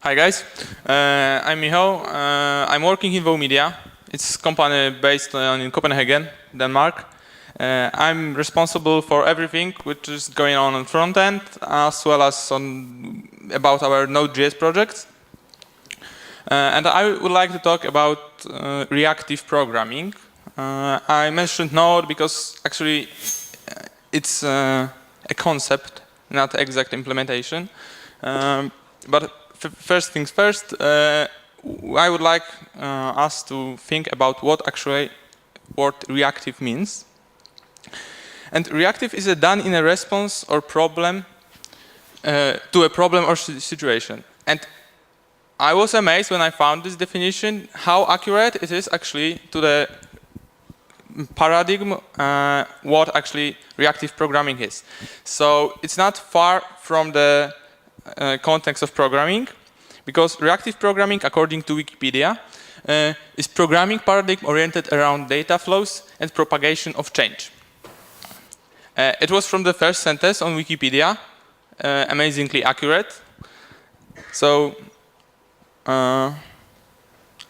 Hi guys, I'm Michał. I'm working in Media. It's a company based in Copenhagen, Denmark. I'm responsible for everything which is going on front end, as well as about our Node.js projects. And I would like to talk about reactive programming. I mentioned Node because actually it's a concept, not exact implementation. But first things first, I would like us to think about what reactive means. And reactive is done in a response or problem to a problem or situation. And I was amazed when I found this definition, how accurate it is actually to the paradigm what actually reactive programming is. So it's not far from the context of programming, because reactive programming, according to Wikipedia, is programming paradigm oriented around data flows and propagation of change. It was from the first sentence on Wikipedia, amazingly accurate. So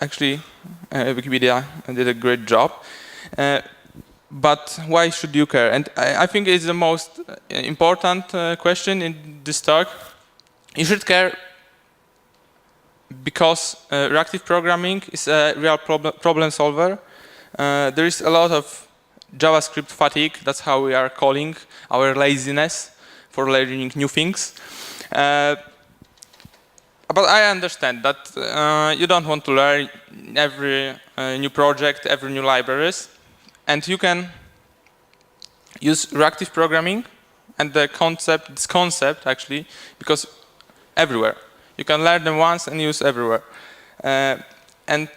actually Wikipedia did a great job. But why should you care? And I think it's the most important question in this talk. You should care because reactive programming is a real problem solver. There is a lot of JavaScript fatigue. That's how we are calling our laziness for learning new things. But I understand that you don't want to learn every new project, every new libraries, and you can use reactive programming and this concept actually, because everywhere. You can learn them once and use everywhere. And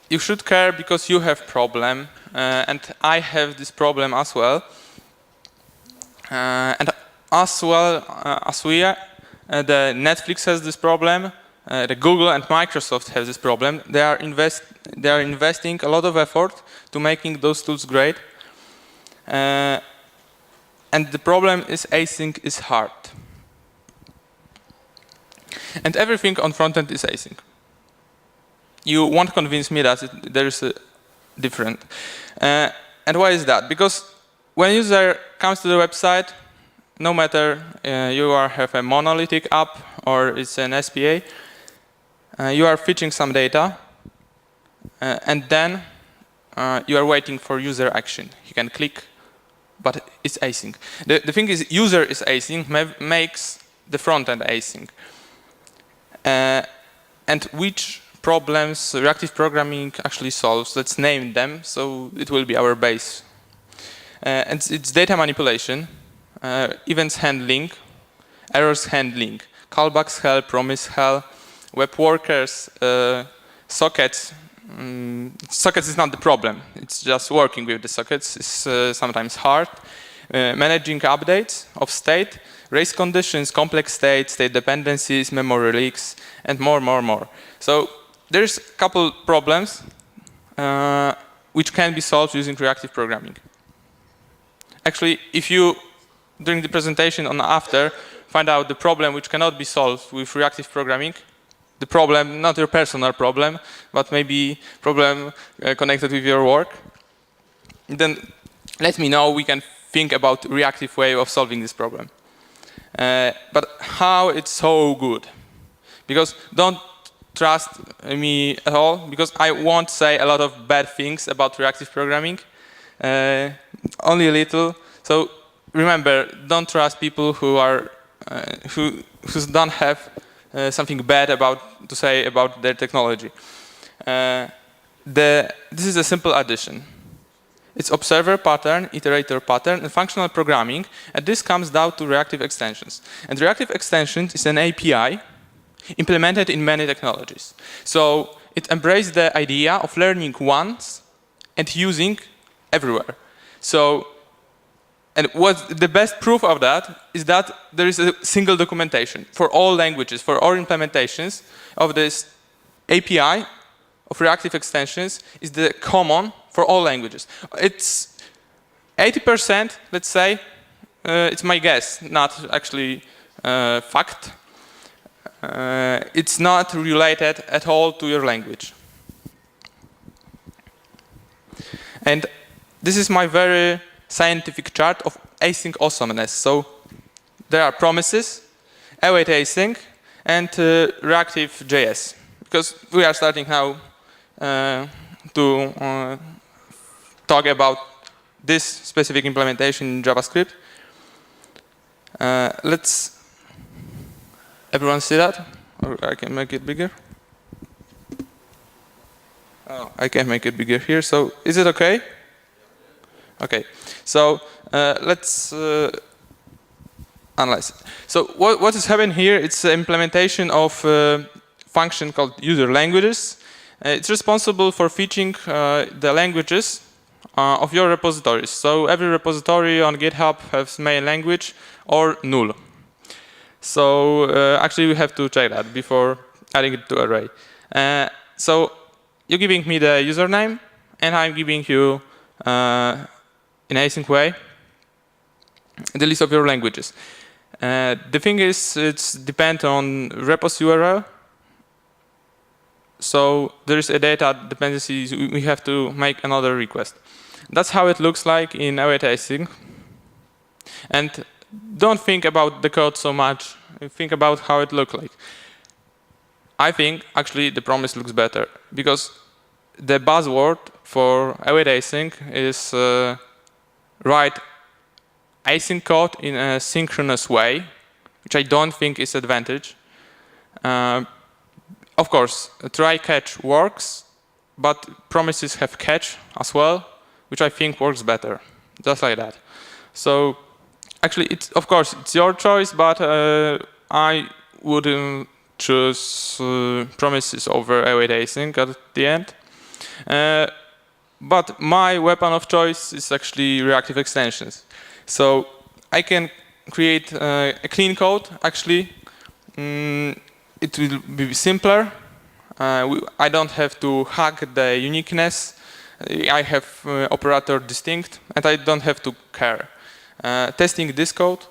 you should care because you have problem, and I have this problem as well. And as well as we are, the Netflix has this problem, the Google and Microsoft have this problem. They are investing a lot of effort to making those tools great. And the problem is async is hard. And everything on frontend is async. You won't convince me that there is a different. And why is that? Because when user comes to the website, no matter you have a monolithic app or it's an SPA, you are fetching some data, and then you are waiting for user action. You can click, but it's async. The thing is, user is async, makes the frontend async. And which problems reactive programming actually solves? Let's name them, so it will be our base. And it's data manipulation, events handling, errors handling, callbacks hell, promise hell, web workers, sockets. Sockets is not the problem. It's just working with the sockets is sometimes hard. Managing updates of state, race conditions, complex state, state dependencies, memory leaks, and more. So there's a couple problems which can be solved using reactive programming. Actually, if you, during the presentation on after, find out the problem which cannot be solved with reactive programming, the problem, not your personal problem, but maybe problem connected with your work, then let me know. We can think about reactive way of solving this problem. But how it's so good? Because don't trust me at all, because I won't say a lot of bad things about reactive programming, only a little. So remember, don't trust people who are who don't have something bad to say about their technology. This is a simple addition. It's observer pattern, iterator pattern, and functional programming, and this comes down to reactive extensions. And reactive extensions is an API implemented in many technologies. So it embraces the idea of learning once and using everywhere. So, and what's the best proof of that is that there is a single documentation for all languages, for all implementations of this API of reactive extensions is the common for all languages. It's 80%, let's say, it's my guess, not actually fact. it's not related at all to your language. And this is my very scientific chart of async awesomeness. So there are promises, await async, and reactive JS. Because we are starting now to talk about this specific implementation in JavaScript. Let's everyone see that? Or I can make it bigger. Oh, I can make it bigger here. So is it okay? Okay. So let's analyze it. So what is happening here? It's the implementation of a function called user languages. It's responsible for fetching the languages of your repositories. So every repository on GitHub has main language or null. So actually we have to check that before adding it to array. So you're giving me the username, and I'm giving you in async way the list of your languages. The thing is, it's depend on repos URL. So there is a data dependency. We have to make another request. That's how it looks like in await async. And don't think about the code so much. Think about how it looks like. I think actually the promise looks better because the buzzword for await async is write async code in a synchronous way, which I don't think is advantage. Of course, try catch works, but promises have catch as well, which I think works better, just like that. So actually, of course, it's your choice, but I wouldn't choose promises over await async at the end. But my weapon of choice is actually reactive extensions. So I can create a clean code. Actually, it will be simpler. I don't have to hack the uniqueness. I have operator distinct, and I don't have to care. Testing this code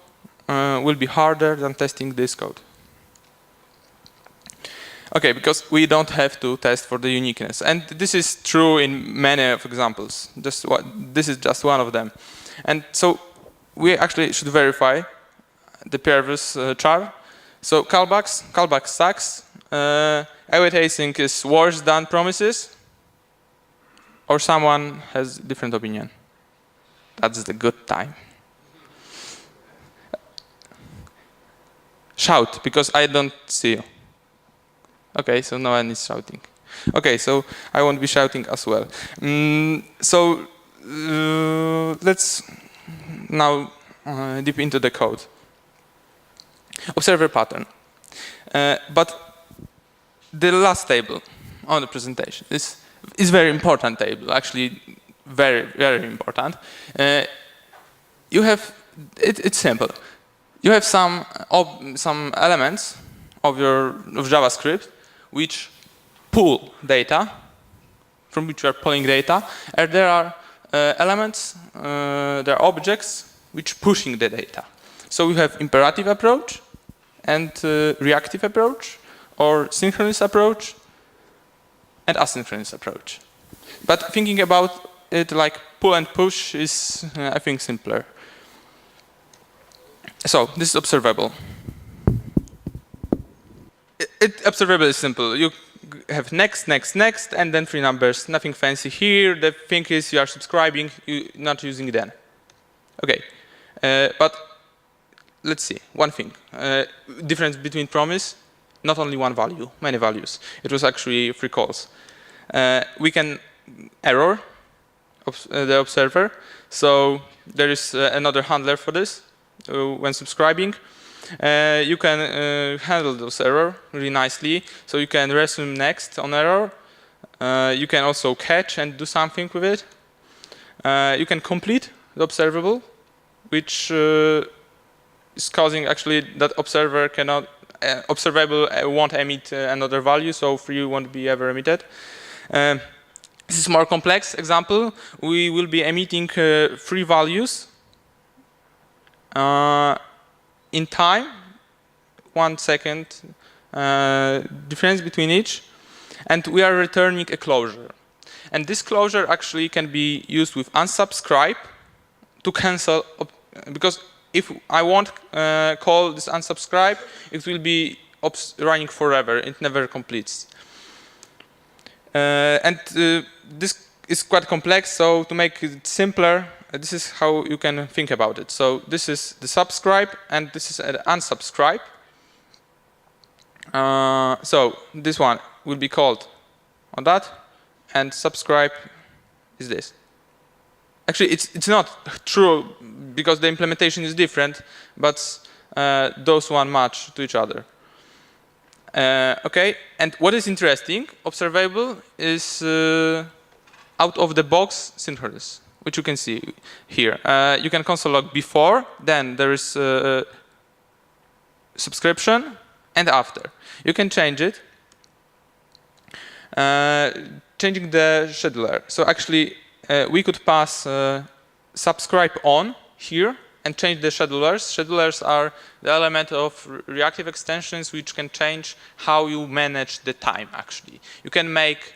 will be harder than testing this code. Okay, because we don't have to test for the uniqueness. And this is true in many of examples. This is just one of them. And so we actually should verify the previous char. So callback sucks. Await async is worse than promises. Or someone has a different opinion. That's the good time. Shout, because I don't see you. Okay, so no one is shouting. Okay, so I won't be shouting as well. So let's now deep into the code. Observer pattern. But the last table on the presentation is very important table. Actually, very, very important. You have it's simple. You have some elements of JavaScript which pull data, from which you are pulling data, and there are elements, there are objects which pushing the data. So we have imperative approach and reactive approach, or synchronous approach and asynchronous approach. But thinking about it like pull and push is, I think, simpler. So this is observable. Observable is simple. You have next, next, next, and then 3 numbers. Nothing fancy here. The thing is you are subscribing, you're not using then. Okay, but let's see. One thing. Difference between promise, not only one value, many values. It was actually 3 calls. We can error the observer. So there is another handler for this when subscribing. You can handle those errors really nicely. So you can resume next on error. You can also catch and do something with it. You can complete the observable, which is causing actually that observable won't emit another value, so 3 won't be ever emitted. This is more complex example. We will be emitting 3 values in time, 1 second difference between each, and we are returning a closure. And this closure actually can be used with unsubscribe to cancel, because if I won't call this unsubscribe, it will be running forever. It never completes. This is quite complex, so to make it simpler, this is how you can think about it. So this is the subscribe, and this is an unsubscribe. So this one will be called on that, and subscribe is this. Actually, it's not true because the implementation is different, but those one match to each other. Okay, and what is interesting, observable is out of the box synchronous, which you can see here. You can console log before, then there is subscription, and after. You can change it, changing the scheduler. So actually, we could pass subscribe on here and change the schedulers. Schedulers are the element of reactive extensions which can change how you manage the time actually. You can make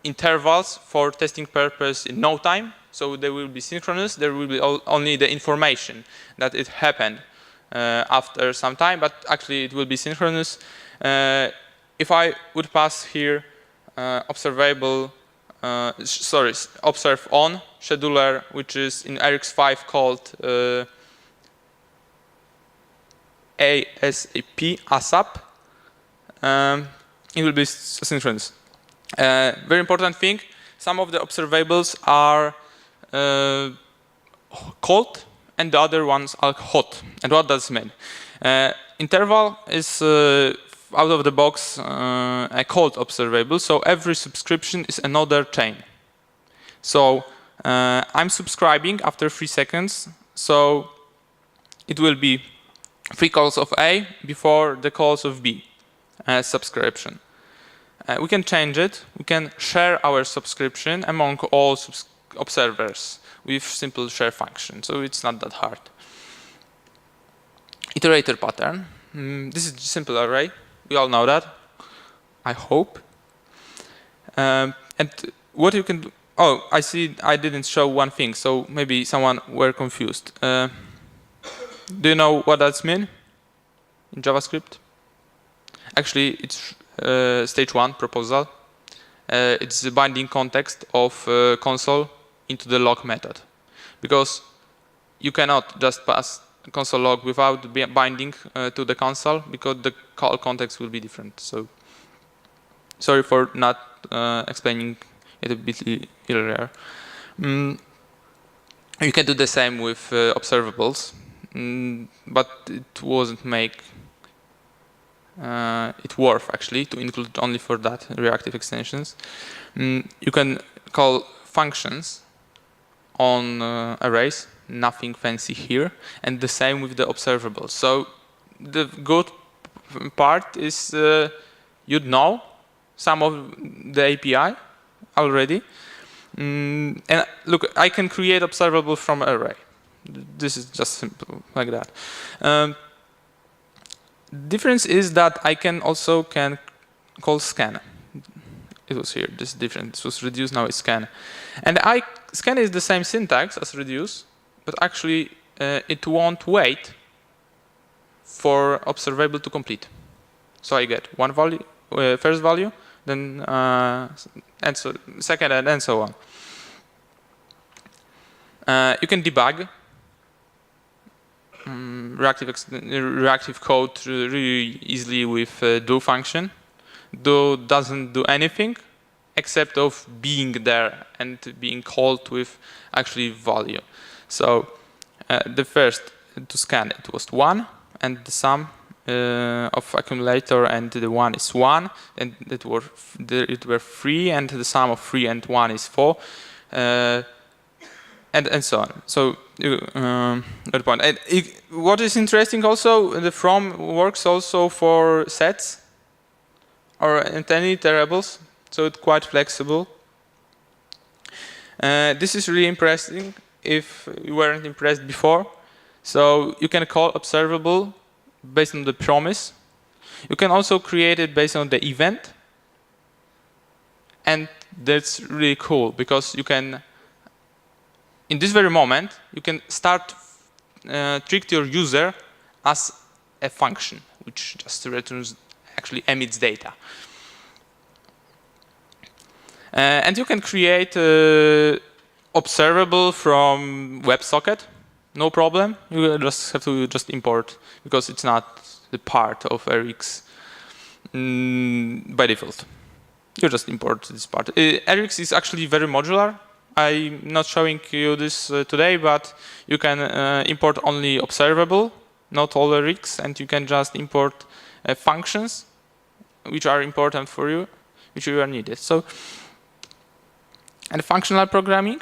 intervals for testing purpose in no time, so they will be synchronous. There will be only the information that it happened after some time, but actually it will be synchronous. If I would pass here observable, observe on scheduler, which is in RX5 called ASAP, it will be synchronous. Very important thing, some of the observables are cold and the other ones are hot. And what does it mean? Interval is out of the box a cold observable, so every subscription is another chain. So I'm subscribing after 3 seconds, so it will be 3 calls of A before the calls of B as subscription. We can change it. We can share our subscription among all observers with simple share function, so it's not that hard. Iterator pattern. This is simple array. We all know that, I hope. And what you can do, oh, I see I didn't show one thing, so maybe someone were confused. Do you know what that means in JavaScript? Actually, it's stage 1 proposal. It's the binding context of console into the log method. Because you cannot just pass console log without binding to the console, because the call context will be different. So sorry for not explaining it a bit earlier. You can do the same with observables, but it wasn't make it worth actually to include only for that reactive extensions. You can call functions on arrays, nothing fancy here, and the same with the observables. So the good part is you'd know some of the API already. And look, I can create observable from array. This is just simple like that. Difference is that I can also call scan. It was here, this is different. This was reduce, now it's scan. And scan is the same syntax as reduce, but actually it won't wait for observable to complete. So I get one value, first value, then and so second, and so on. You can debug reactive code really easily with do function. Do doesn't do anything except of being there and being called with actually value. So the first to scan it was 1, and the sum of accumulator and the 1 is 1, and it were 3, and the sum of 3 and 1 is 4, and so on. So good point. And what is interesting also, the from works also for sets or any variables, so it's quite flexible. This is really impressive if you weren't impressed before. So you can call observable based on the promise. You can also create it based on the event. And that's really cool because you can, in this very moment, you can start treat your user as a function, which just returns, actually emits data. And you can create observable from WebSocket, no problem. You just have to just import because it's not the part of RX by default. You just import this part. RX is actually very modular. I'm not showing you this today, but you can import only observable, not all RX, and you can just import functions which are important for you, which you are needed. So, and functional programming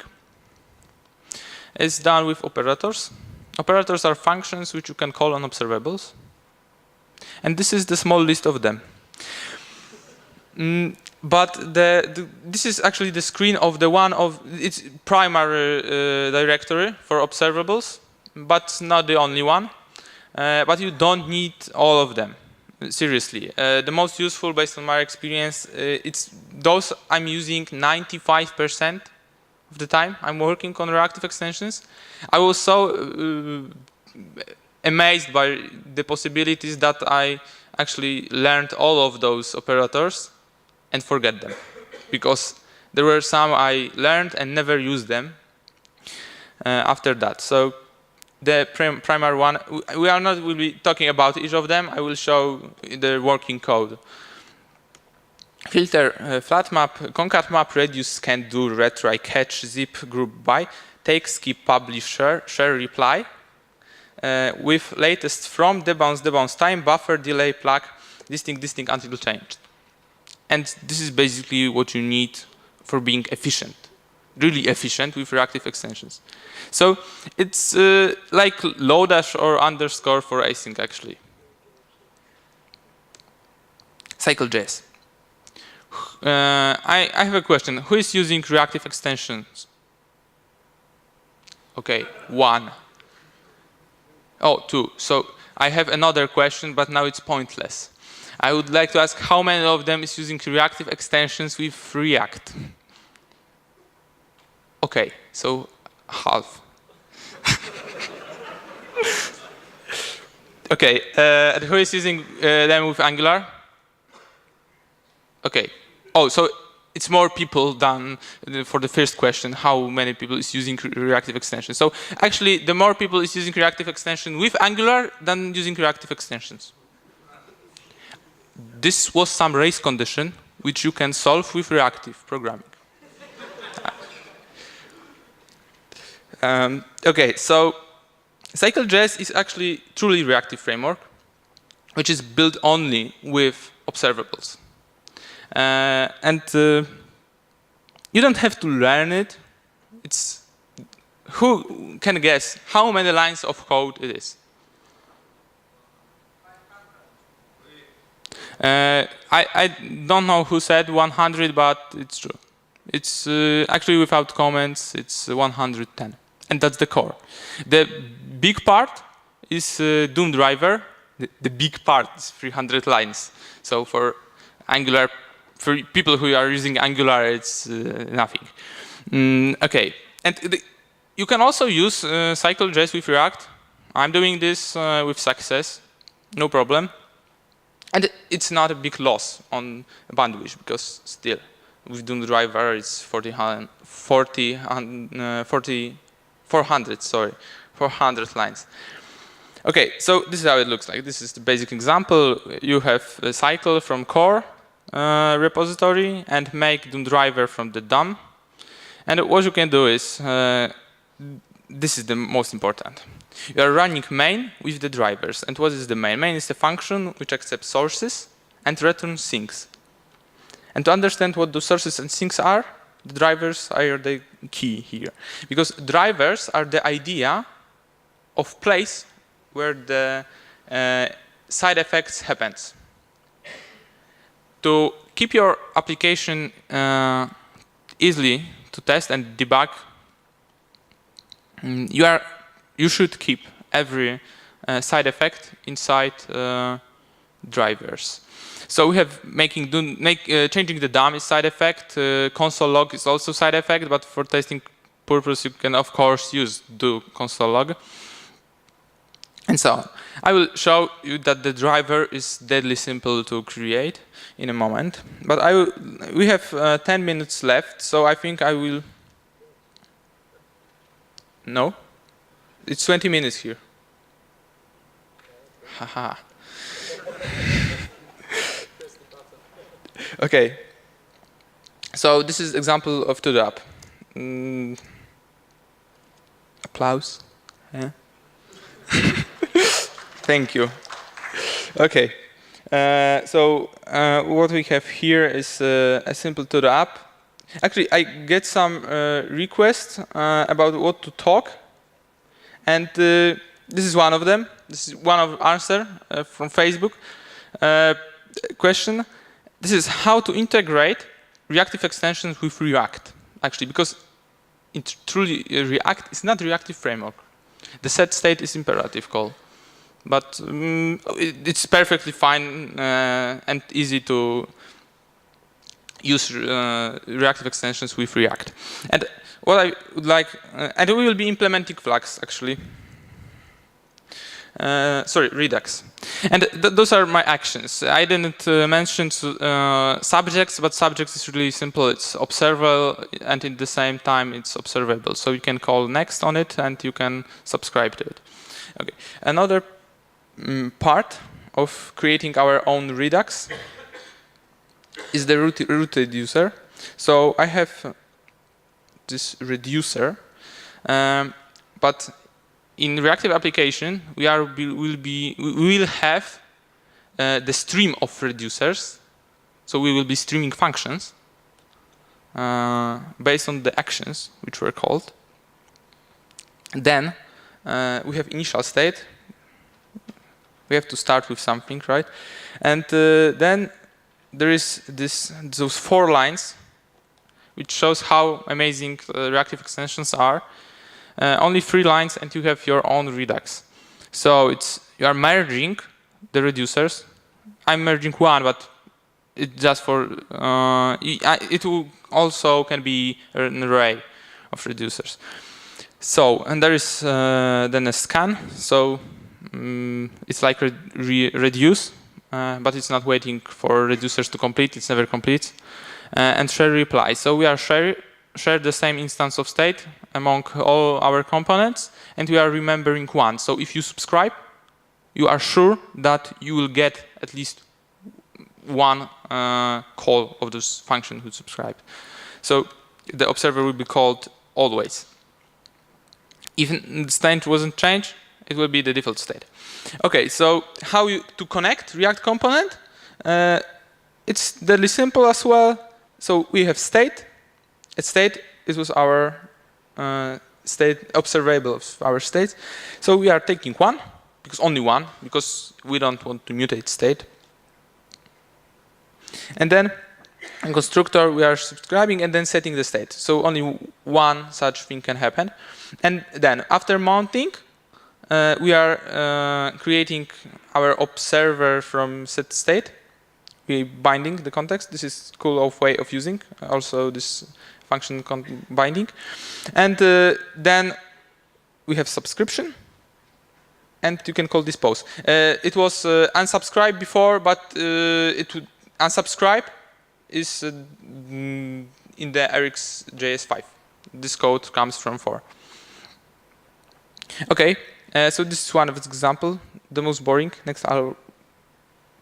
is done with operators. Operators are functions which you can call on observables. And this is the small list of them. But this is actually the screen of the one of its primary directory for observables, but not the only one. But you don't need all of them. Seriously, the most useful, based on my experience, it's those I'm using 95% of the time I'm working on reactive extensions. I was so amazed by the possibilities that I actually learned all of those operators and forget them, because there were some I learned and never used them after that. So the primary one, will be talking about each of them. I will show the working code. Filter, flat map, concat map, reduce, scan, do, retry, catch, zip, group by, take, skip, publish, share, reply, with latest from, debounce, time, buffer, delay, plug, distinct until changed. And this is basically what you need for being efficient, really efficient with reactive extensions. So it's like Lodash or underscore for async, actually. Cycle.js. I have a question. Who is using reactive extensions? Okay, 1. Oh, 2. So I have another question, but now it's pointless. I would like to ask how many of them is using reactive extensions with React? Okay, so half. Okay, and who is using them with Angular? Okay. Oh, so it's more people than for the first question, how many people is using reactive extensions. So actually, the more people is using reactive extension with Angular than using reactive extensions. This was some race condition which you can solve with reactive programming. Okay, so Cycle.js is actually truly reactive framework, which is built only with observables. You don't have to learn it. It's, who can guess how many lines of code it is? I don't know who said 100, but it's true. It's actually without comments, it's 110. And that's the core. The big part is Doom driver. The big part is 300 lines. So for Angular, for people who are using Angular, it's nothing. Okay, and you can also use Cycle.js with React. I'm doing this with success, no problem. And it's not a big loss on bandwidth, because still, with Doom driver, it's 400 lines. Okay, so this is how it looks like. This is the basic example. You have a cycle from core repository and make Doom driver from the DOM. And what you can do is, this is the most important. You are running main with the drivers. And what is the main? Main is the function which accepts sources and returns sinks. And to understand what the sources and sinks are, the drivers are the key here. Because drivers are the idea of place where the side effects happens. To keep your application easily to test and debug, you should keep every side effect inside drivers. So we have changing the DOM is side effect. Console log is also side effect, but for testing purpose, you can of course use do console log, and so on. I will show you that the driver is deadly simple to create in a moment. But we have 10 minutes left, so I think I will. No, it's 20 minutes here. Haha. Okay. So this is example of to the app. Applause. Yeah. Thank you. Okay. So what we have here is a simple to the app. Actually, I get some requests about what to talk, and this is one of them. This is one of answer from Facebook question. This is how to integrate reactive extensions with React. Actually, because it truly React is not a reactive framework. The set state is imperative call, but it's perfectly fine and easy to use reactive extensions with React. And what I would like, and we will be implementing Flux actually. Sorry, Redux. And those are my actions. I didn't mention subjects, but subjects is really simple. It's observable, and at the same time it's observable. So you can call next on it, and you can subscribe to it. Okay. Another part of creating our own Redux is the root reducer. So I have this reducer, but in reactive application, we will have the stream of reducers. So we will be streaming functions based on the actions which were called. Then we have initial state. We have to start with something, right? And then there is those 4 lines, which shows how amazing reactive extensions are. Only 3 lines, and you have your own Redux. So you are merging the reducers. I'm merging one, but it's just for it will also can be an array of reducers. So, and there is then a scan. So it's like reduce, but it's not waiting for reducers to complete. It's never complete. And share reply. So we are share the same instance of state among all our components, and we are remembering one. So if you subscribe, you are sure that you will get at least one call of this function who subscribed. So the observer will be called always. Even the state wasn't changed, it will be the default state. Okay, so how to connect React component? It's deadly simple as well. So we have state. A state was our state observable of our state. So we are taking one, because only one, because we don't want to mutate state. And then in constructor we are subscribing and then setting the state. So only one such thing can happen. And then after mounting, we are creating our observer from set state. We binding the context. This is cool way of using also this function binding. And then we have subscription, and you can call this post. It was unsubscribe before, but unsubscribe is in the RxJS 5. This code comes from 4. Okay, so this is one of its example, the most boring. Next are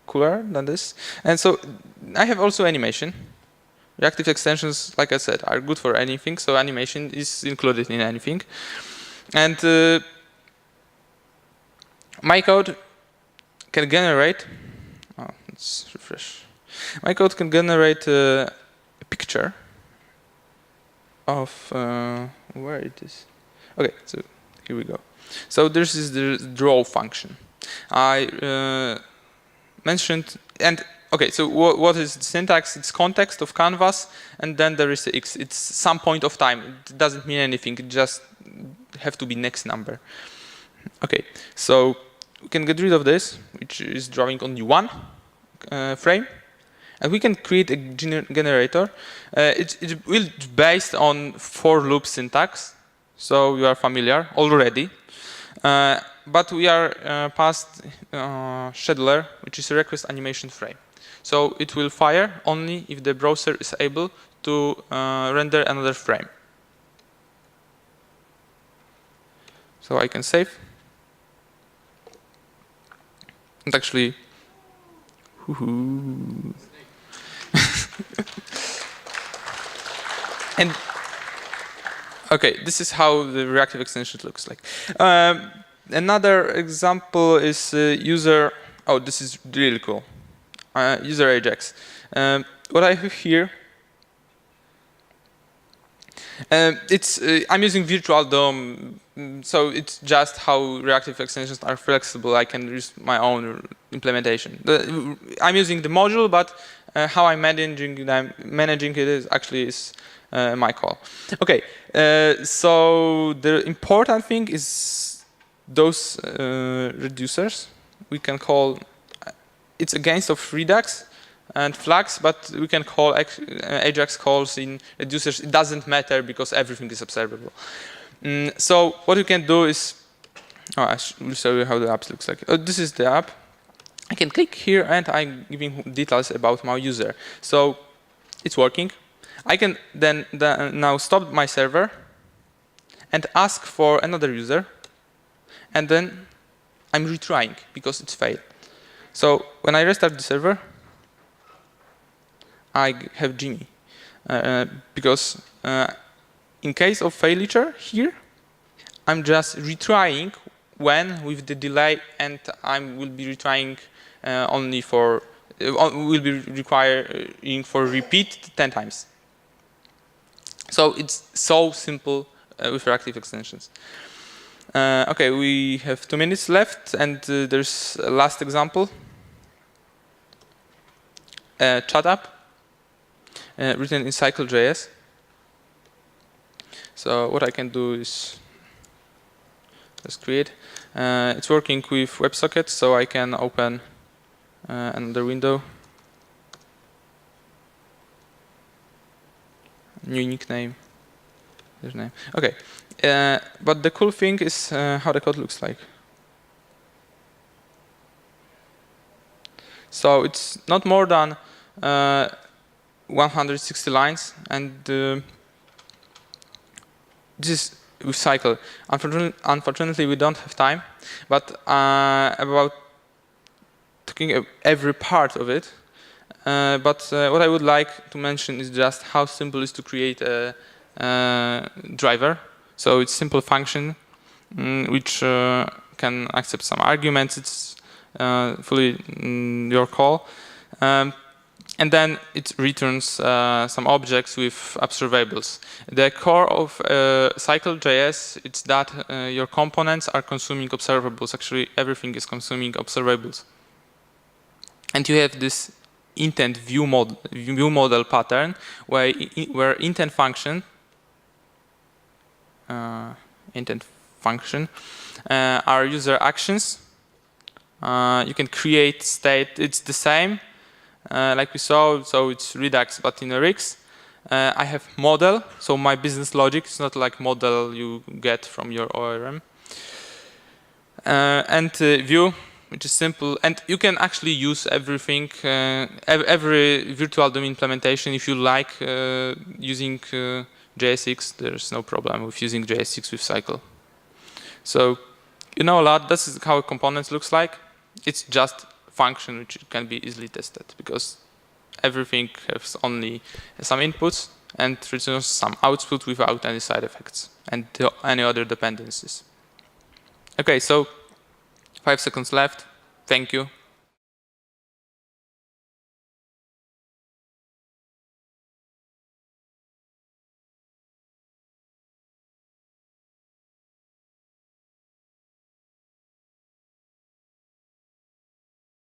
cooler than this. And so I have also animation. Reactive extensions, like I said, are good for anything, so animation is included in anything. And my code can generate, let's refresh. My code can generate a picture of where it is. Okay, so here we go. So this is the draw function. I mentioned, and okay, so what is the syntax? It's context of canvas, and then there is the x. It's some point of time. It doesn't mean anything. It just have to be next number. Okay, so we can get rid of this, which is drawing only one frame, and we can create a generator. It will be based on for loop syntax, so you are familiar already. But we are past scheduler, which is a request animation frame. So it will fire only if the browser is able to render another frame. So I can save. And actually, and okay, this is how the reactive extension looks like. Another example is user. Oh, this is really cool. User Ajax. What I have here. I'm using Virtual DOM, so it's just how reactive extensions are flexible. I can use my own implementation. I'm using the module, but how I'm managing it is actually my call. Okay, so the important thing is those reducers. We can call it's against of Redux and flags, but we can call Ajax calls in reducers. It doesn't matter because everything is observable. So what you can do is, I will show you how the app looks like. This is the app. I can click here and I'm giving details about my user. So it's working. I can then now stop my server and ask for another user, and then I'm retrying because it's failed. So when I restart the server, I have Jimmy, because in case of failure here, I'm just retrying when with the delay, and I will be retrying only for will be requiring for repeat 10 times. So it's so simple with reactive extensions. Okay, we have 2 minutes left, and there's a last example. Chat app. Written in Cycle.js. So what I can do is just create. It's working with WebSockets, so I can open another window. New nickname. There's name. Okay. But the cool thing is how the code looks like. So it's not more than 160 lines, and this is with Cycle. Unfortunately, we don't have time, but about talking every part of it. But what I would like to mention is just how simple it is to create a driver. So it's simple function which can accept some arguments. It's fully your call. And then it returns some objects with observables. The core of Cycle.js is that your components are consuming observables. Actually, everything is consuming observables. And you have this intent view model pattern where intent function are user actions. You can create state. It's the same. Like we saw, so it's Redux but in a Rix. I have model, so my business logic is not like model you get from your ORM. And view, which is simple, and you can actually use everything, every virtual DOM implementation. If you like using JSX, there's no problem with using JSX with Cycle. So you know a lot. This is how a component looks like. It's just function which can be easily tested because everything has only some inputs and returns some output without any side effects and any other dependencies. Okay, so 5 seconds left. Thank you.